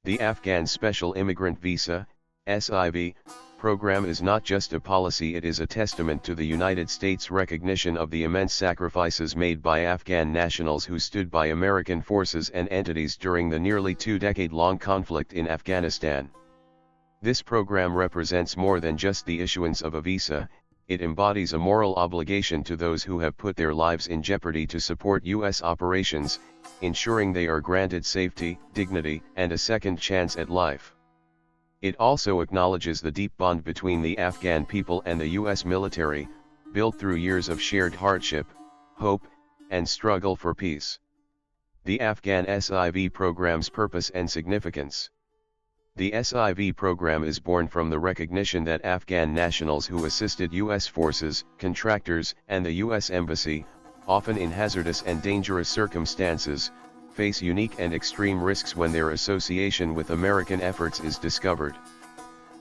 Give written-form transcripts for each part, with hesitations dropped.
The Afghan Special Immigrant Visa, SIV, program is not just a policy, it is a testament to the United States' recognition of the immense sacrifices made by Afghan nationals who stood by American forces and entities during the nearly two-decade-long conflict in Afghanistan. This program represents more than just the issuance of a visa, it embodies a moral obligation to those who have put their lives in jeopardy to support U.S. operations, ensuring they are granted safety, dignity, and a second chance at life. It also acknowledges the deep bond between the Afghan people and the U.S. military, built through years of shared hardship, hope, and struggle for peace. The Afghan SIV program's purpose and significance. The SIV program is born from the recognition that Afghan nationals who assisted U.S. forces, contractors, and the U.S. Embassy, often in hazardous and dangerous circumstances, face unique and extreme risks when their association with American efforts is discovered.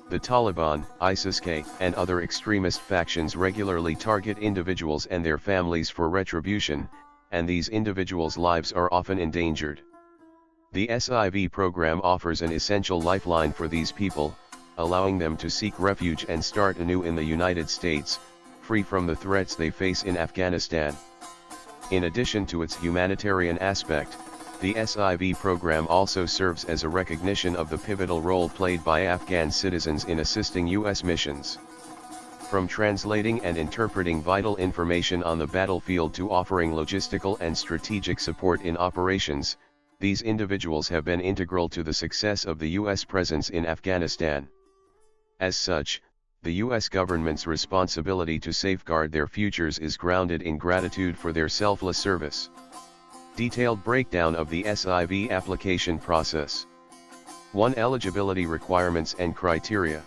The Taliban, ISIS-K, and other extremist factions regularly target individuals and their families for retribution, and these individuals' lives are often endangered. The SIV program offers an essential lifeline for these people, allowing them to seek refuge and start anew in the United States, free from the threats they face in Afghanistan. In addition to its humanitarian aspect, the SIV program also serves as a recognition of the pivotal role played by Afghan citizens in assisting U.S. missions. From translating and interpreting vital information on the battlefield to offering logistical and strategic support in operations, these individuals have been integral to the success of the U.S. presence in Afghanistan. As such, the U.S. government's responsibility to safeguard their futures is grounded in gratitude for their selfless service. Detailed breakdown of the SIV application process. 1. Eligibility requirements and criteria.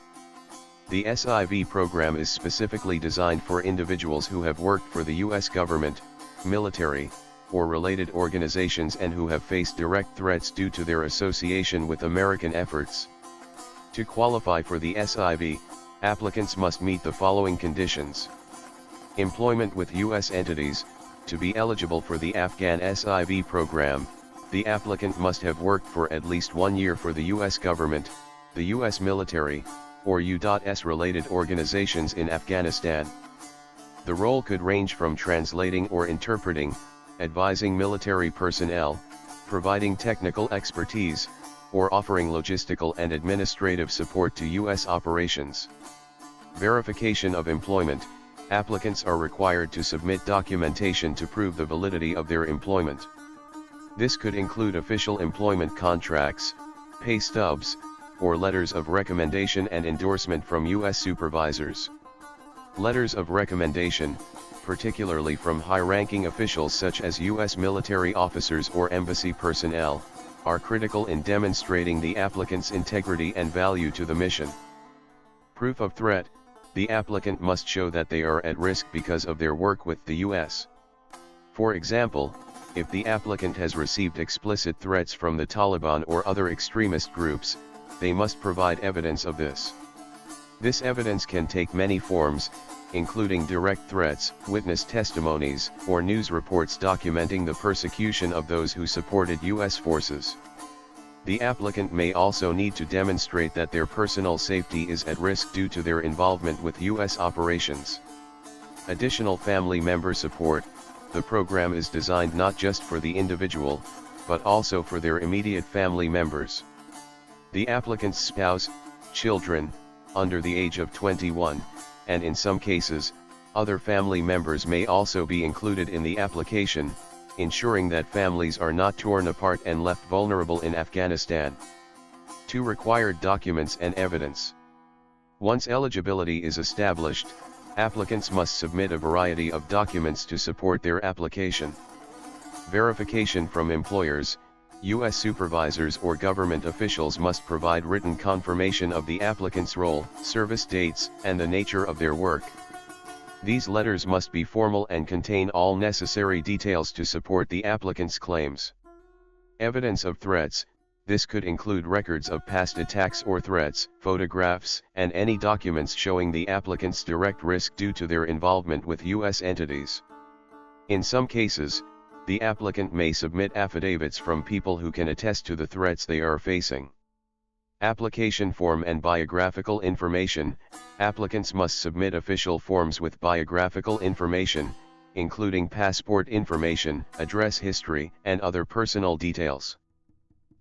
The SIV program is specifically designed for individuals who have worked for the U.S. government, military, or related organizations and who have faced direct threats due to their association with American efforts. To qualify for the SIV, applicants must meet the following conditions. Employment with U.S. entities. To be eligible for the Afghan SIV program, the applicant must have worked for at least 1 year for the U.S. government, the U.S. military, or U.S. related organizations in Afghanistan. The role could range from translating or interpreting, advising military personnel, providing technical expertise, or offering logistical and administrative support to U.S. operations. Verification of employment. Applicants are required to submit documentation to prove the validity of their employment. This could include official employment contracts, pay stubs, or letters of recommendation and endorsement from U.S. supervisors. Letters of recommendation, particularly from high-ranking officials such as U.S. military officers or embassy personnel, are critical in demonstrating the applicant's integrity and value to the mission. Proof of threat. The applicant must show that they are at risk because of their work with the U.S. For example, if the applicant has received explicit threats from the Taliban or other extremist groups, they must provide evidence of this. This evidence can take many forms, including direct threats, witness testimonies, or news reports documenting the persecution of those who supported U.S. forces. The applicant may also need to demonstrate that their personal safety is at risk due to their involvement with U.S. operations. Additional family member support. The program is designed not just for the individual, but also for their immediate family members. The applicant's spouse, children, under the age of 21, and in some cases, other family members may also be included in the application, ensuring that families are not torn apart and left vulnerable in Afghanistan. 2. Required documents and evidence. Once eligibility is established, applicants must submit a variety of documents to support their application. Verification from employers. U.S. supervisors or government officials must provide written confirmation of the applicant's role, service dates, and the nature of their work. These letters must be formal and contain all necessary details to support the applicant's claims. Evidence of threats. This could include records of past attacks or threats, photographs, and any documents showing the applicant's direct risk due to their involvement with U.S. entities. In some cases, the applicant may submit affidavits from people who can attest to the threats they are facing. Application form and biographical information. Applicants must submit official forms with biographical information, including passport information, address history, and other personal details.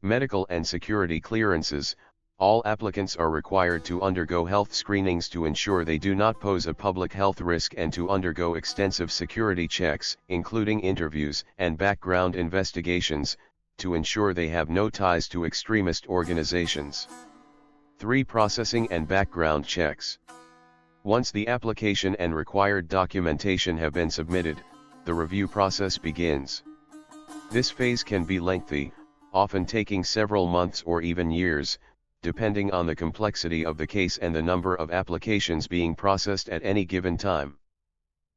Medical and security clearances. All applicants are required to undergo health screenings to ensure they do not pose a public health risk and to undergo extensive security checks, including interviews and background investigations, to ensure they have no ties to extremist organizations. 3. Processing and background checks. Once the application and required documentation have been submitted, the review process begins. This phase can be lengthy, often taking several months or even years, depending on the complexity of the case and the number of applications being processed at any given time.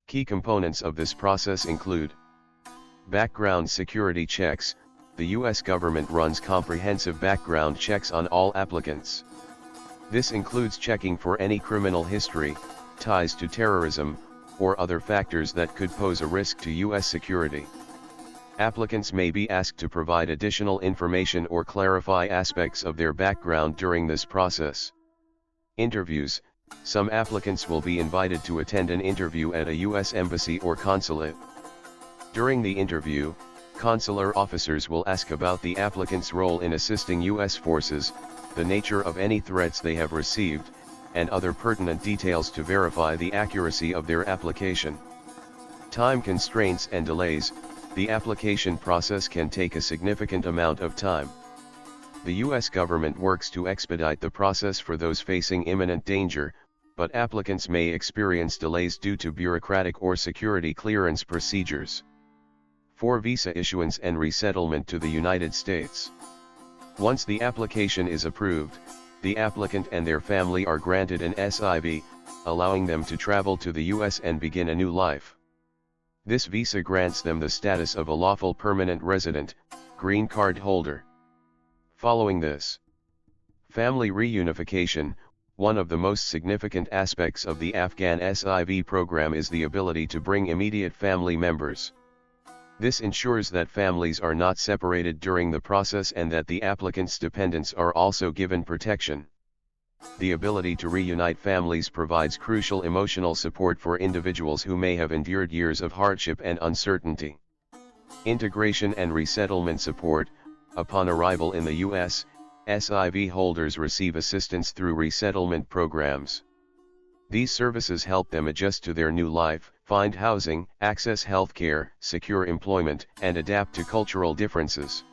Key components of this process include background security checks. The U.S. government runs comprehensive background checks on all applicants. This includes checking for any criminal history, ties to terrorism, or other factors that could pose a risk to U.S. security. Applicants may be asked to provide additional information or clarify aspects of their background during this process. Interviews. Some applicants will be invited to attend an interview at a U.S. embassy or consulate. During the interview, consular officers will ask about the applicant's role in assisting U.S. forces, the nature of any threats they have received, and other pertinent details to verify the accuracy of their application. Time constraints and delays. The application process can take a significant amount of time. The U.S. government works to expedite the process for those facing imminent danger, but applicants may experience delays due to bureaucratic or security clearance procedures. 4. Visa issuance and resettlement to the United States. Once the application is approved, the applicant and their family are granted an SIV, allowing them to travel to the U.S. and begin a new life. This visa grants them the status of a lawful permanent resident, green card holder. Following this, family reunification. One of the most significant aspects of the Afghan SIV program is the ability to bring immediate family members. This ensures that families are not separated during the process and that the applicant's dependents are also given protection. The ability to reunite families provides crucial emotional support for individuals who may have endured years of hardship and uncertainty. Integration and resettlement support. Upon arrival in the U.S., SIV holders receive assistance through resettlement programs. These services help them adjust to their new life, find housing, access healthcare, secure employment, and adapt to cultural differences.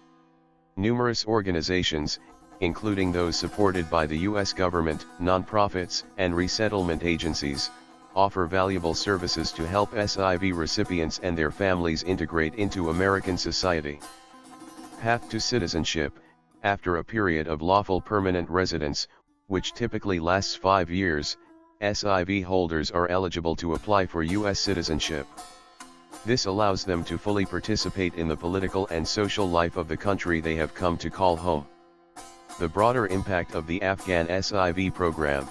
Numerous organizations, including those supported by the U.S. government, nonprofits, and resettlement agencies, offer valuable services to help SIV recipients and their families integrate into American society. Path to citizenship. After a period of lawful permanent residence, which typically lasts 5 years, SIV holders are eligible to apply for U.S. citizenship. This allows them to fully participate in the political and social life of the country they have come to call home. The broader impact of the Afghan SIV program.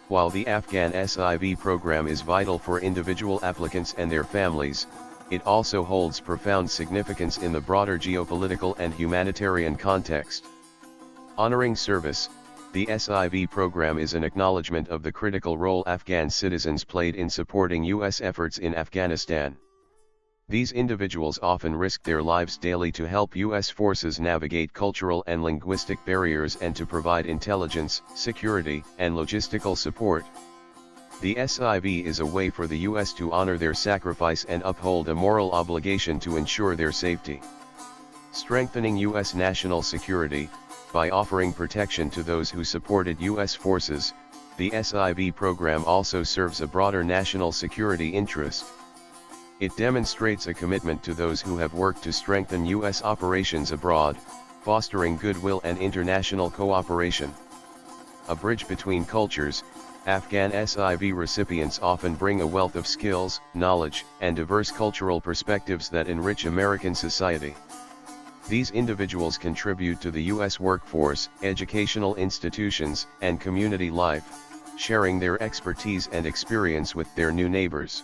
While the Afghan SIV program is vital for individual applicants and their families, it also holds profound significance in the broader geopolitical and humanitarian context. Honoring service. The SIV program is an acknowledgement of the critical role Afghan citizens played in supporting U.S. efforts in Afghanistan. These individuals often risk their lives daily to help U.S. forces navigate cultural and linguistic barriers and to provide intelligence, security, and logistical support. The SIV is a way for the U.S. to honor their sacrifice and uphold a moral obligation to ensure their safety. Strengthening U.S. national security. By offering protection to those who supported U.S. forces, the SIV program also serves a broader national security interest. It demonstrates a commitment to those who have worked to strengthen U.S. operations abroad, fostering goodwill and international cooperation. A bridge between cultures. Afghan SIV recipients often bring a wealth of skills, knowledge, and diverse cultural perspectives that enrich American society. These individuals contribute to the U.S. workforce, educational institutions, and community life, sharing their expertise and experience with their new neighbors.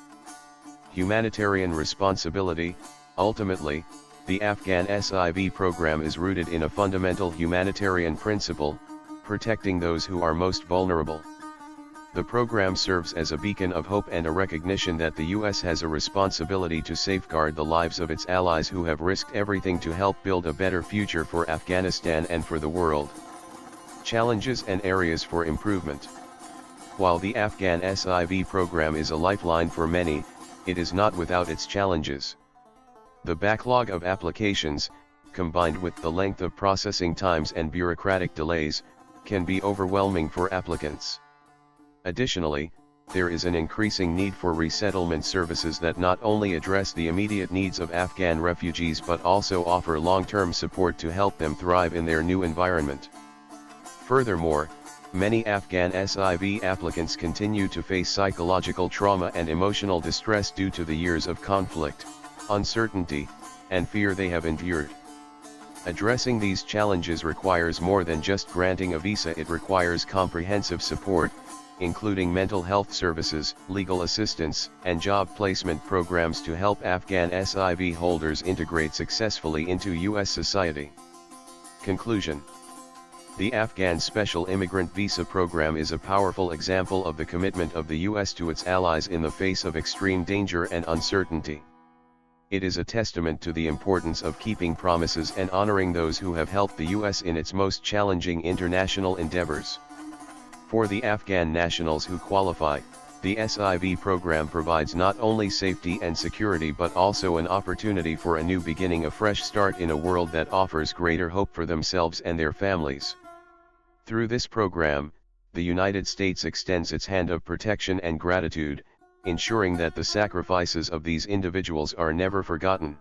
Humanitarian responsibility. Ultimately, the Afghan SIV program is rooted in a fundamental humanitarian principle: protecting those who are most vulnerable. The program serves as a beacon of hope and a recognition that the U.S. has a responsibility to safeguard the lives of its allies who have risked everything to help build a better future for Afghanistan and for the world. Challenges and areas for improvement. While the Afghan SIV program is a lifeline for many, it is not without its challenges. The backlog of applications, combined with the length of processing times and bureaucratic delays, can be overwhelming for applicants. Additionally, there is an increasing need for resettlement services that not only address the immediate needs of Afghan refugees but also offer long-term support to help them thrive in their new environment. Furthermore, many Afghan SIV applicants continue to face psychological trauma and emotional distress due to the years of conflict, uncertainty, and fear they have endured. Addressing these challenges requires more than just granting a visa. It requires comprehensive support, including mental health services, legal assistance, and job placement programs to help Afghan SIV holders integrate successfully into U.S. society. Conclusion. The Afghan Special Immigrant Visa program is a powerful example of the commitment of the U.S. to its allies in the face of extreme danger and uncertainty. It is a testament to the importance of keeping promises and honoring those who have helped the U.S. in its most challenging international endeavors. For the Afghan nationals who qualify, the SIV program provides not only safety and security but also an opportunity for a new beginning, a fresh start in a world that offers greater hope for themselves and their families. Through this program, the United States extends its hand of protection and gratitude, ensuring that the sacrifices of these individuals are never forgotten.